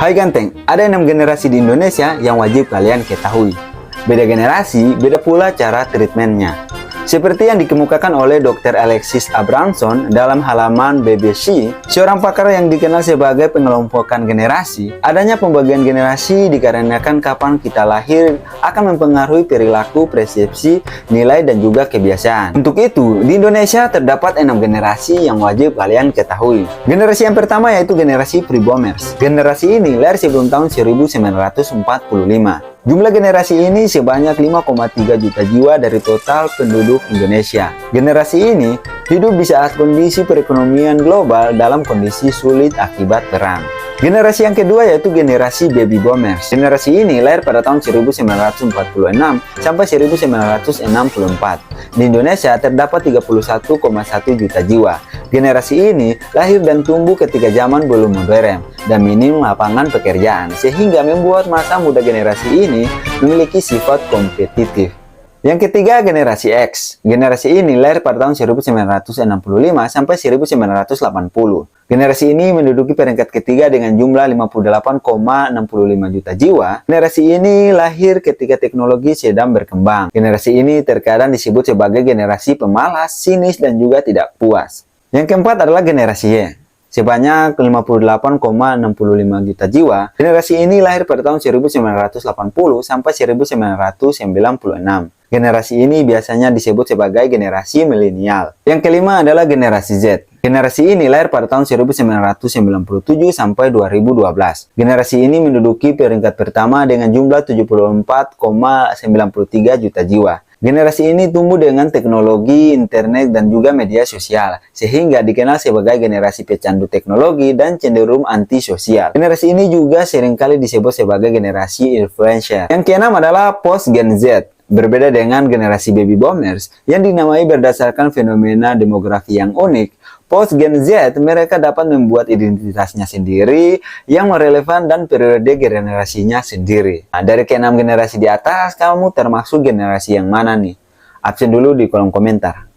Hai ganteng, ada 6 generasi di Indonesia yang wajib kalian ketahui. Beda generasi, beda pula cara treatmentnya. Seperti yang dikemukakan oleh Dr. Alexis Abramson dalam halaman BBC, seorang pakar yang dikenal sebagai pengelompokan generasi, adanya pembagian generasi dikarenakan kapan kita lahir akan mempengaruhi perilaku, persepsi, nilai, dan juga kebiasaan. Untuk itu, di Indonesia terdapat 6 generasi yang wajib kalian ketahui. Generasi yang pertama yaitu generasi Pre-Boomers. Generasi ini lahir sebelum tahun 1945. Jumlah generasi ini sebanyak 5,3 juta jiwa dari total penduduk Indonesia. Generasi ini hidup di saat kondisi perekonomian global dalam kondisi sulit akibat perang. Generasi yang kedua yaitu generasi Baby Boomers. Generasi ini lahir pada tahun 1946 sampai 1964. Di Indonesia terdapat 31,1 juta jiwa. Generasi ini lahir dan tumbuh ketika zaman belum modern dan minim lapangan pekerjaan, sehingga membuat masa muda generasi ini memiliki sifat kompetitif. Yang ketiga, generasi X. Generasi ini lahir pada tahun 1965 sampai 1980. Generasi ini menduduki peringkat ketiga dengan jumlah 58,65 juta jiwa. Generasi ini lahir ketika teknologi sedang berkembang. Generasi ini terkadang disebut sebagai generasi pemalas, sinis, dan juga tidak puas. Yang keempat adalah generasi Y. Sebanyak 58,65 juta jiwa. Generasi ini lahir pada tahun 1980 sampai 1996. Generasi ini biasanya disebut sebagai generasi milenial. Yang kelima adalah generasi Z. Generasi ini lahir pada tahun 1997 sampai 2012. Generasi ini menduduki peringkat pertama dengan jumlah 74,93 juta jiwa. Generasi ini tumbuh dengan teknologi, internet, dan juga media sosial, sehingga dikenal sebagai generasi pecandu teknologi dan cenderung antisosial. Generasi ini juga seringkali disebut sebagai generasi influencer. Yang keenam adalah post-Gen Z. Berbeda dengan generasi Baby Boomers yang dinamai berdasarkan fenomena demografi yang unik, post-Gen Z mereka dapat membuat identitasnya sendiri yang relevan dan periode generasinya sendiri. Nah, dari ke-6 generasi di atas, kamu termasuk generasi yang mana nih? Absen dulu di kolom komentar.